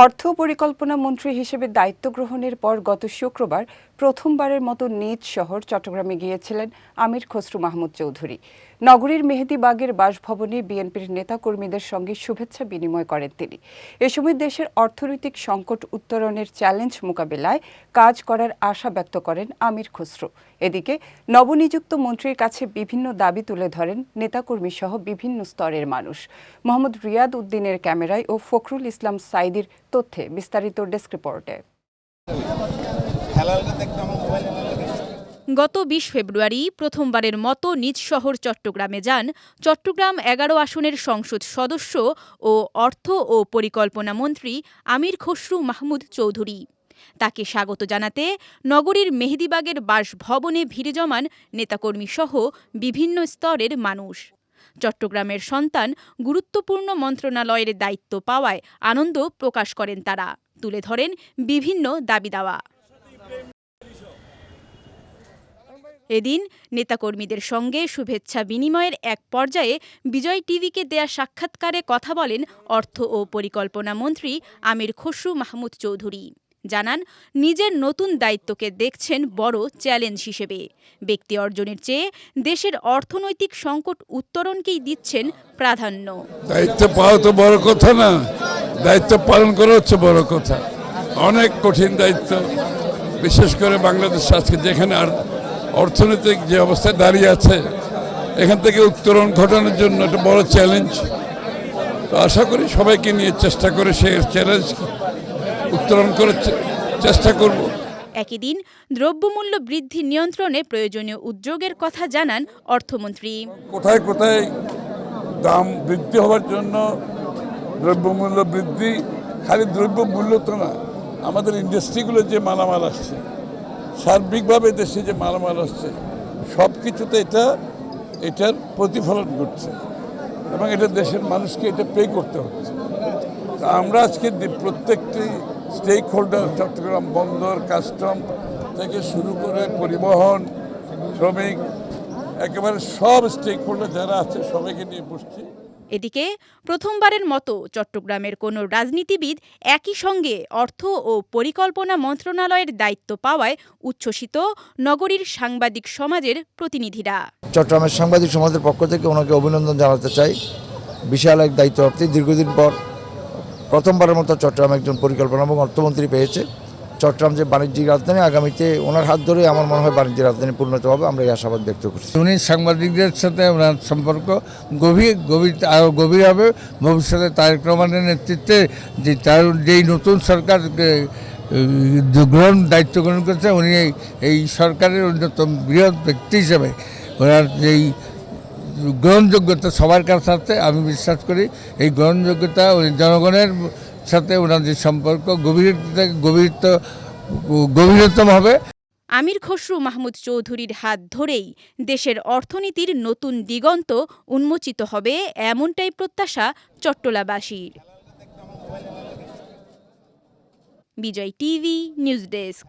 অর্থ পরিকল্পনা মন্ত্রী হিসেবে দায়িত্ব গ্রহণের পর গত শুক্রবার প্রথমবারের মতো নিজ শহর চট্টগ্রামে গিয়েছিলেন আমির খসরু মাহমুদ চৌধুরী। নগরীর মেহেদীবাগের বাসভবনে বিএনপির নেতাকর্মীদের সঙ্গে শুভেচ্ছা বিনিময় করেন তিনি। এ সময় দেশের অর্থনৈতিক সংকট উত্তরণের চ্যালেঞ্জ মোকাবেলায় কাজ করার আশা ব্যক্ত করেন আমির খসরু। এদিকে নবনিযুক্ত মন্ত্রীর কাছে বিভিন্ন দাবি তুলে ধরেন নেতাকর্মী সহ বিভিন্ন স্তরের মানুষ। মোহাম্মদ রিয়াদ উদ্দিনের ক্যামেরায় ও ফখরুল ইসলাম সাইদির তথ্যে বিস্তারিত ডেস্ক রিপোর্টে। গত ২০ ফেব্রুয়ারি প্রথমবারের মতো নিজ শহর চট্টগ্রামে যান চট্টগ্রাম ১১ আসনের সংসদ সদস্য ও অর্থ ও পরিকল্পনা মন্ত্রী আমির খসরু মাহমুদ চৌধুরী। তাকে স্বাগত জানাতে নগরীর মেহেদীবাগের বাসভবনে ভিড় জমান নেতাকর্মী সহ বিভিন্ন স্তরের মানুষ। চট্টগ্রামের সন্তান গুরুত্বপূর্ণ মন্ত্রণালয়ের দায়িত্ব পাওয়ায় আনন্দ প্রকাশ করেন তারা, তুলে ধরেন বিভিন্ন দাবি দাওয়া। এদিন নেতাকর্মীদের সঙ্গে শুভেচ্ছা বিনিময়ের এক পর্যায়ে বিজয় টিভিকে দেয়া সাক্ষাৎকারে কথা বলেন অর্থ ও পরিকল্পনা মন্ত্রী আমির খসরু মাহমুদ চৌধুরী। জানান, নিজের নতুন দায়িত্বকে দেখছেন বড় চ্যালেঞ্জ হিসেবে। ব্যক্তি অর্জনের চেয়ে দেশের অর্থনৈতিক সংকট উত্তরণকেই দিচ্ছেন প্রাধান্য। দায়িত্ব পাওয়া তো বড় কথা না, দায়িত্ব পালন করা হচ্ছে বড় কথা। অনেক কঠিন দায়িত্ব, বিশেষ করে বাংলাদেশ আজকে যেখানে আর অর্থনৈতিক যে অবস্থায় দাঁড়িয়ে আছে, এখান থেকে উত্তরণ ঘটানোর জন্য একটা বড় চ্যালেঞ্জ। তো আশা করি সবাইকে নিয়ে চেষ্টা করে সেই চ্যালেঞ্জ উত্তরণ করার চেষ্টা করব। একই দিন দ্রব্যমূল্য বৃদ্ধি নিয়ন্ত্রণে প্রয়োজনীয় উদ্যোগের কথা জানান অর্থমন্ত্রী। কোথায় কোথায় দাম বৃদ্ধি হওয়ার জন্য দ্রব্যমূল্য বৃদ্ধি, খালি দ্রব্যমূল্য তো না, আমাদের ইন্ডাস্ট্রিগুলো যে মালামাল আসছে, সার্বিকভাবে দেশে যে মালামাল আসছে, সব কিছুতে এটার প্রতিফলন ঘটছে এবং এটা দেশের মানুষকে এটা পে করতে হচ্ছে। আমরা আজকে প্রত্যেকটি স্টেক হোল্ডার, চট্টগ্রাম বন্দর, কাস্টম থেকে শুরু করে পরিবহন, শ্রমিক, একেবারে সব স্টেক হোল্ডার যারা আছে সবাইকে নিয়ে বসছি। এদিকে প্রথমবারের মতো চট্টগ্রামের কোনো রাজনীতিবিদ একই সঙ্গে অর্থ ও পরিকল্পনা মন্ত্রণালয়ের দায়িত্ব পাওয়ায় উচ্ছ্বসিত নগরীর সাংবাদিক সমাজের প্রতিনিধিরা। চট্টগ্রামের সাংবাদিক সমাজের পক্ষ থেকে ওনাকে অভিনন্দন জানাতে চাই। বিশাল এক দায়িত্বপ্রাপ্তি, দীর্ঘদিন পর প্রথমবারের মতো চট্টগ্রাম একজন পরিকল্পনা এবং অর্থমন্ত্রী পেয়েছে। চট্টগ্রাম যে বাণিজ্যিক রাজধানী, আগামীতে ওনার হাত ধরে আমার মনে হয় বাণিজ্যিক রাজধানী পরিণত হবে, আমরা এই আশাবাদ ব্যক্ত করছি। উনি সাংবাদিকদের সাথে ওনার সম্পর্ক আরও গভীর হবে ভবিষ্যতে। তারেক রহমানের নেতৃত্বে যেই নতুন সরকার দায়িত্ব গ্রহণ করেছে, উনি এই সরকারের অন্যতম বৃহৎ ব্যক্তি হিসেবে ওনার যেই গ্রহণযোগ্যতা সবার কাছে আছে, আমি বিশ্বাস করি এই গ্রহণযোগ্যতা জনগণের সাথে ওনাদের সম্পর্ক গভীরতম হবে। আমির খসরু মাহমুদ চৌধুরীর হাত ধরেই দেশের অর্থনীতির নতুন দিগন্ত উন্মোচিত হবে, এমনটাই প্রত্যাশা চট্টলাবাসীর। বিজয় টিভি নিউজ ডেস্ক।